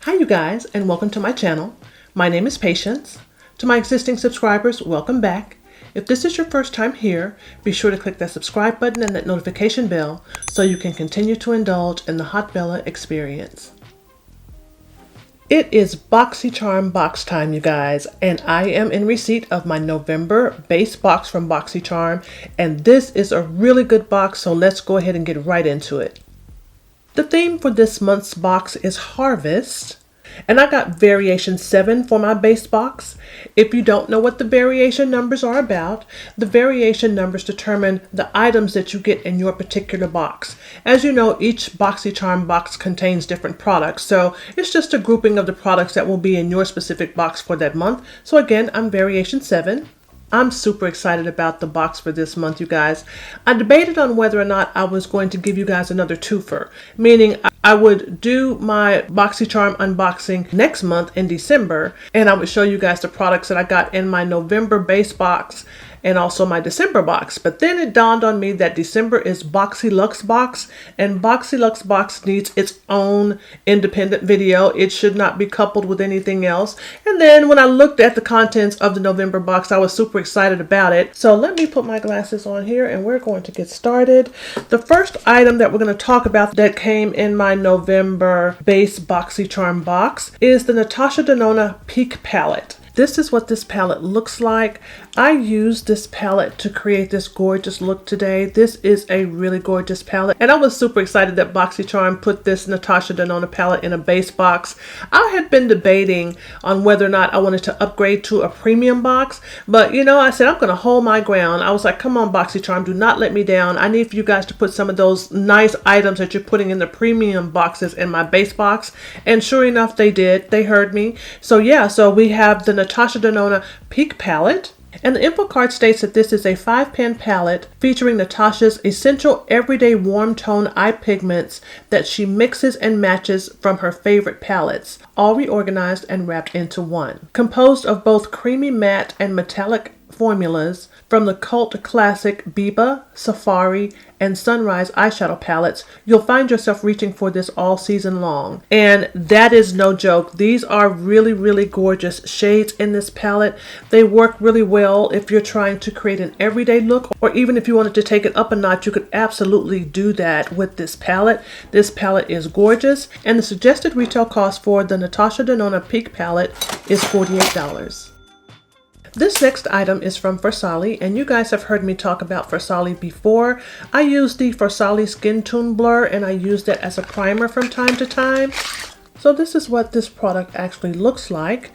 Hi you guys, and welcome to my channel. My name is Patience. To my existing subscribers, welcome back. If this is your first time here, be sure to click that subscribe button and that notification bell so you can continue to indulge in the Hot Bella experience. It is Boxycharm box time, you guys, and I am in receipt of my November base box from Boxycharm, and this is a really good box, so let's go ahead and get right into it. The theme for this month's box is Harvest, and I got variation 7 for my base box. If you don't know what the variation numbers are about, the variation numbers determine the items that you get in your particular box. As you know, each Boxycharm box contains different products, so it's just a grouping of the products that will be in your specific box for that month. So again, I'm variation 7. I'm super excited about the box for this month, you guys. I debated on whether or not I was going to give you guys another twofer, meaning I would do my Boxycharm unboxing next month in December, and I would show you guys the products that I got in my November base box and also my December box. But then it dawned on me that December is Boxy Luxe box, and Boxy Luxe box needs its own independent video. It should not be coupled with anything else. And then when I looked at the contents of the November box, I was super excited about it. So let me put my glasses on here and we're going to get started. The first item that we're going to talk about that came in my November base Boxycharm box is the Natasha Denona Peak Palette. This is what this palette looks like. I used this palette to create this gorgeous look today. This is a really gorgeous palette, and I was super excited that Boxycharm put this Natasha Denona palette in a base box. I had been debating on whether or not I wanted to upgrade to a premium box, but you know, I said I'm going to hold my ground. I was like, come on Boxycharm, do not let me down. I need for you guys to put some of those nice items that you're putting in the premium boxes in my base box, and sure enough, they did. They heard me. So yeah, so we have the Natasha Denona Peak Palette. And the info card states that this is a 5-pan palette featuring Natasha's essential everyday warm tone eye pigments that she mixes and matches from her favorite palettes, all reorganized and wrapped into one. Composed of both creamy matte and metallic formulas from the cult classic Biba, Safari, and Sunrise eyeshadow palettes, you'll find yourself reaching for this all season long. And that is no joke. These are really, really gorgeous shades in this palette. They work really well if you're trying to create an everyday look, or even if you wanted to take it up a notch, you could absolutely do that with this palette. This palette is gorgeous, and the suggested retail cost for the Natasha Denona Peak Palette is $48. This next item is from Versali, and you guys have heard me talk about Versali before. I use the Versali Skin Tone Blur, and I use that as a primer from time to time. So this is what this product actually looks like.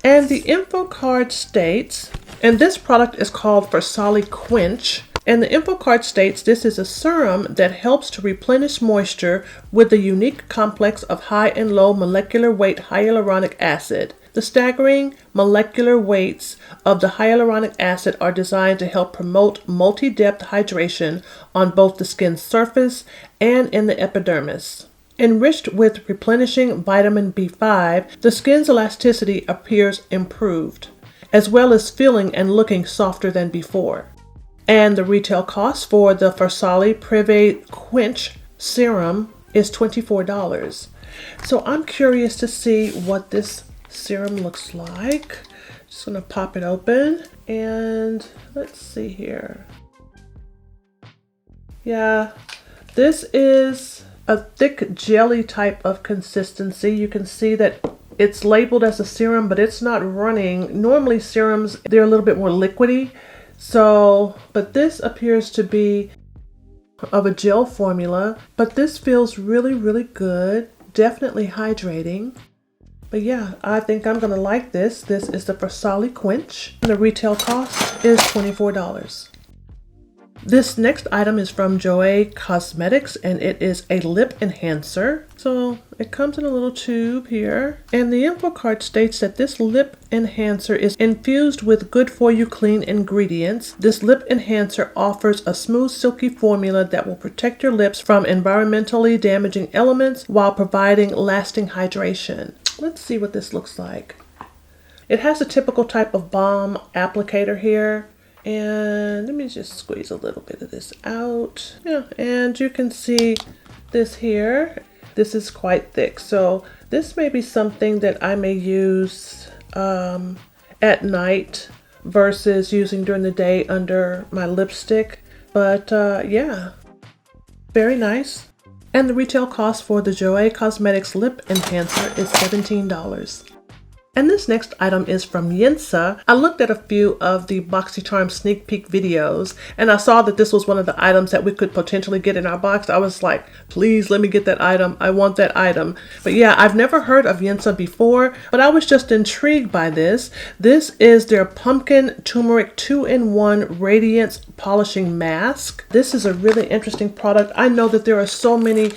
And the info card states, and this product is called Versali Quench. And the info card states this is a serum that helps to replenish moisture with the unique complex of high and low molecular weight hyaluronic acid. The staggering molecular weights of the hyaluronic acid are designed to help promote multi-depth hydration on both the skin's surface and in the epidermis. Enriched with replenishing vitamin B5, the skin's elasticity appears improved, as well as feeling and looking softer than before. And the retail cost for the Versali Privé Quench Serum is $24. So I'm curious to see what this serum looks like. Just gonna pop it open and let's see here. Yeah, this is a thick jelly type of consistency. You can see that it's labeled as a serum, but it's not running. Normally serums, they're a little bit more liquidy. So, but this appears to be of a gel formula, but this feels really, really good. Definitely hydrating. But yeah, I think I'm gonna like this. This is the Versali Quench, and the retail cost is $24. This next item is from Joe Cosmetics, and it is a lip enhancer. So it comes in a little tube here, and the info card states that this lip enhancer is infused with good for you clean ingredients. This lip enhancer offers a smooth, silky formula that will protect your lips from environmentally damaging elements while providing lasting hydration. Let's see what this looks like. It has a typical type of balm applicator here. And let me just squeeze a little bit of this out. Yeah, and you can see this here. This is quite thick, so this may be something that I may use at night versus using during the day under my lipstick. But yeah, very nice. And the retail cost for the Joie Cosmetics Lip Enhancer is $17. And this next item is from Yinsa. I looked at a few of the Boxycharm sneak peek videos and I saw that this was one of the items that we could potentially get in our box. I was like, please let me get that item. I want that item. But yeah, I've never heard of Yinsa before, but I was just intrigued by this. This is their Pumpkin Turmeric 2-in-1 Radiance Polishing Mask. This is a really interesting product. I know that there are so many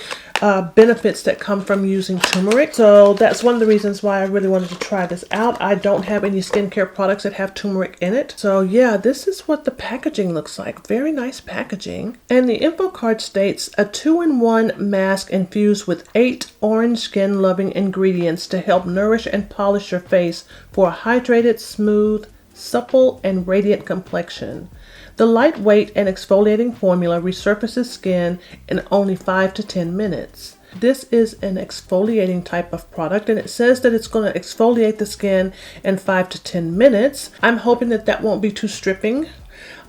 benefits that come from using turmeric, so that's one of the reasons why I really wanted to try this out. I don't have any skincare products that have turmeric in it, so yeah, this is what the packaging looks like. Very nice packaging. And the info card states a 2-in-1 mask infused with 8 orange skin loving ingredients to help nourish and polish your face for a hydrated, smooth, supple, and radiant complexion. The lightweight and exfoliating formula resurfaces skin in only 5 to 10 minutes. This is an exfoliating type of product and it says that it's going to exfoliate the skin in 5 to 10 minutes. I'm hoping that that won't be too stripping.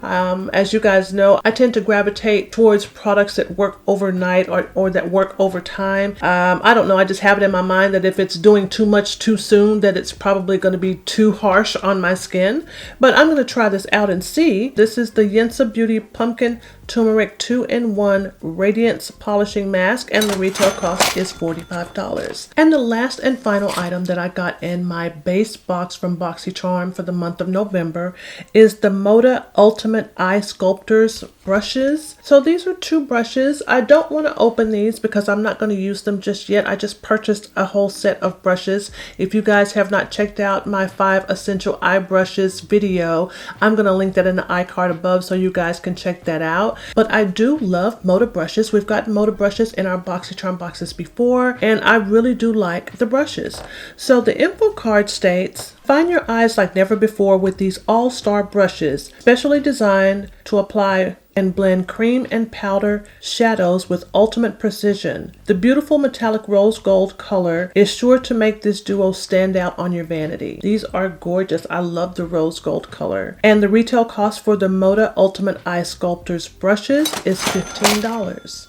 As you guys know, I tend to gravitate towards products that work overnight or that work over time. I don't know, I just have it in my mind that if it's doing too much too soon, that it's probably going to be too harsh on my skin. But I'm going to try this out and see. This is the Yinsa Beauty Pumpkin Turmeric 2-in-1 Radiance Polishing Mask and the retail cost is $45. And the last and final item that I got in my base box from Boxycharm for the month of November is the Moda Ultimate Eye Sculptors brushes. So these are 2 brushes. I don't want to open these because I'm not going to use them just yet. I just purchased a whole set of brushes. If you guys have not checked out my 5 essential eye brushes video, I'm going to link that in the iCard above so you guys can check that out. But I do love Moda brushes. We've gotten Moda brushes in our Boxycharm boxes before, and I really do like the brushes. So the info card states, find your eyes like never before with these all-star brushes, specially designed to apply and blend cream and powder shadows with ultimate precision. The beautiful metallic rose gold color is sure to make this duo stand out on your vanity. These are gorgeous. I love the rose gold color. And the retail cost for the Moda Ultimate Eye Sculptors brushes is $15.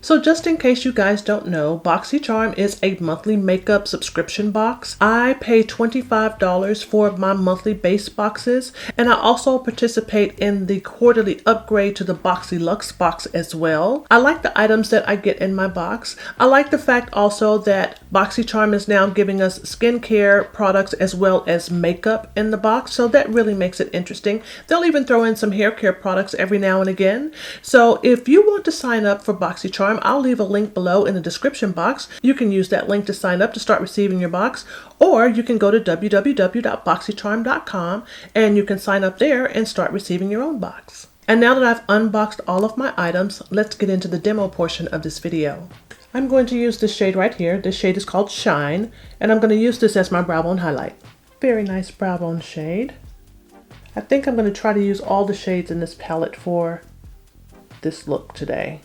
So just in case you guys don't know, Boxycharm is a monthly makeup subscription box. I pay $25 for my monthly base boxes, and I also participate in the quarterly upgrade to the Boxy Luxe box as well. I like the items that I get in my box. I like the fact also that Boxycharm is now giving us skincare products as well as makeup in the box, so that really makes it interesting. They'll even throw in some hair care products every now and again. So if you want to sign up for Boxycharm, I'll leave a link below in the description box. You can use that link to sign up to start receiving your box, or you can go to www.boxycharm.com and you can sign up there and start receiving your own box. And now that I've unboxed all of my items, let's get into the demo portion of this video. I'm going to use this shade right here. This shade is called Shine, and I'm going to use this as my brow bone highlight. Very nice brow bone shade. I think I'm going to try to use all the shades in this palette for this look today.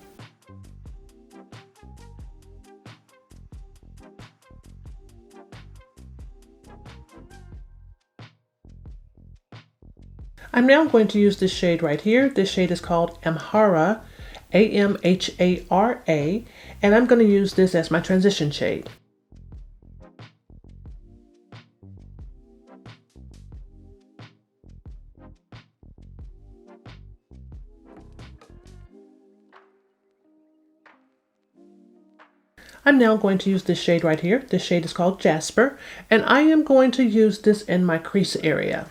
I'm now going to use this shade right here. This shade is called Amhara, A-M-H-A-R-A, and I'm going to use this as my transition shade. I'm now going to use this shade right here. This shade is called Jasper, and I am going to use this in my crease area.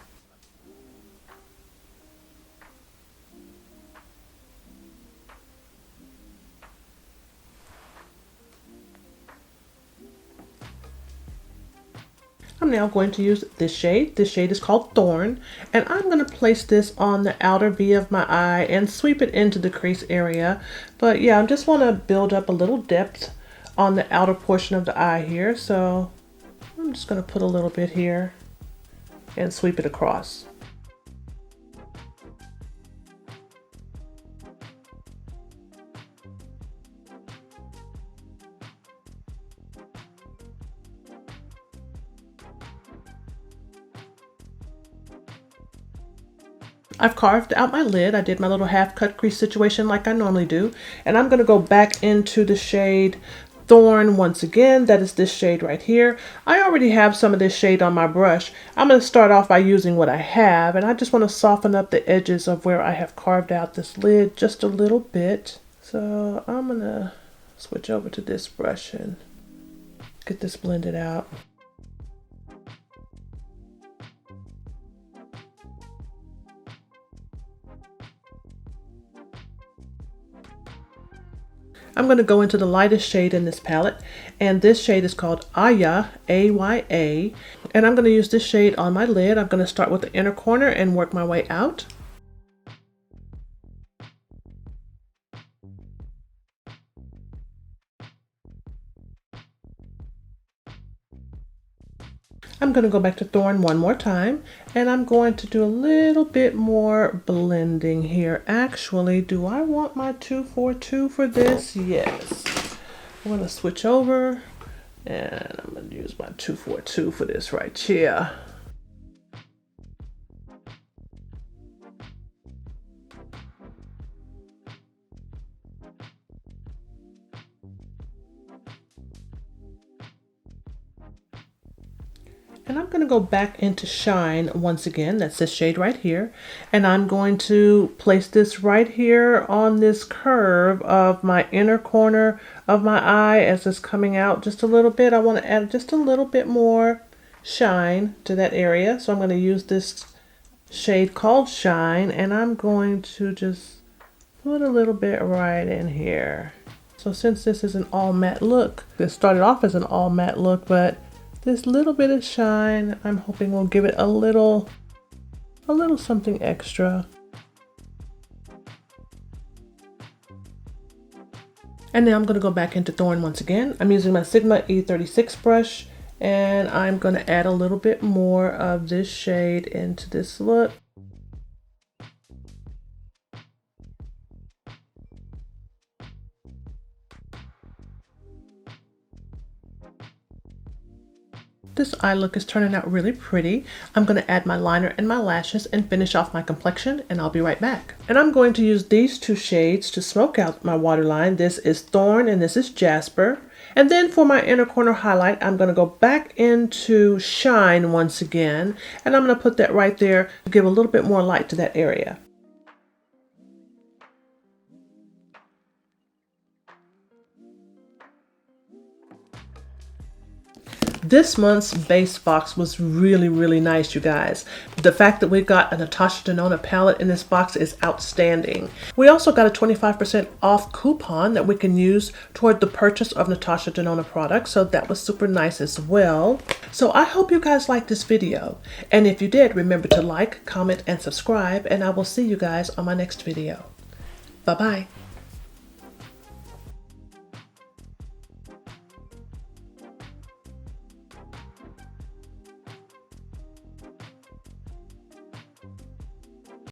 I'm now going to use this shade. This shade is called Thorn, and I'm going to place this on the outer V of my eye and sweep it into the crease area. But yeah, I just want to build up a little depth on the outer portion of the eye here. So I'm just going to put a little bit here and sweep it across. I've carved out my lid. I did my little half cut crease situation like I normally do. And I'm going to go back into the shade Thorn once again. That is this shade right here. I already have some of this shade on my brush. I'm going to start off by using what I have, and I just want to soften up the edges of where I have carved out this lid just a little bit. So I'm going to switch over to this brush and get this blended out. I'm going to go into the lightest shade in this palette, and this shade is called Aya, A-Y-A, and I'm going to use this shade on my lid. I'm going to start with the inner corner and work my way out. I'm going to go back to Thorn one more time, and I'm going to do a little bit more blending here. Actually, do I want my 242 for this? Yes. I'm going to switch over, and I'm going to use my 242 for this right here. And I'm going to go back into Shine once again. That's this shade right here. And I'm going to place this right here on this curve of my inner corner of my eye as it's coming out just a little bit. I want to add just a little bit more shine to that area. So I'm going to use this shade called Shine, and I'm going to just put a little bit right in here. So since this is an all matte look, this started off as an all matte look, but this little bit of shine, I'm hoping will give it a little something extra. And now I'm going to go back into Thorn once again. I'm using my Sigma E36 brush, and I'm going to add a little bit more of this shade into this look. This eye look is turning out really pretty. I'm going to add my liner and my lashes and finish off my complexion, and I'll be right back. And I'm going to use these two shades to smoke out my waterline. This is Thorn and this is Jasper. And then for my inner corner highlight, I'm going to go back into Shine once again, and I'm going to put that right there to give a little bit more light to that area. This month's base box was really nice, you guys. The fact that we got a Natasha Denona palette in this box is outstanding. We also got a 25% off coupon that we can use toward the purchase of Natasha Denona products, so that was super nice as well. So I hope you guys liked this video, and if you did, remember to like, comment, and subscribe, and I will see you guys on my next video. Bye-bye.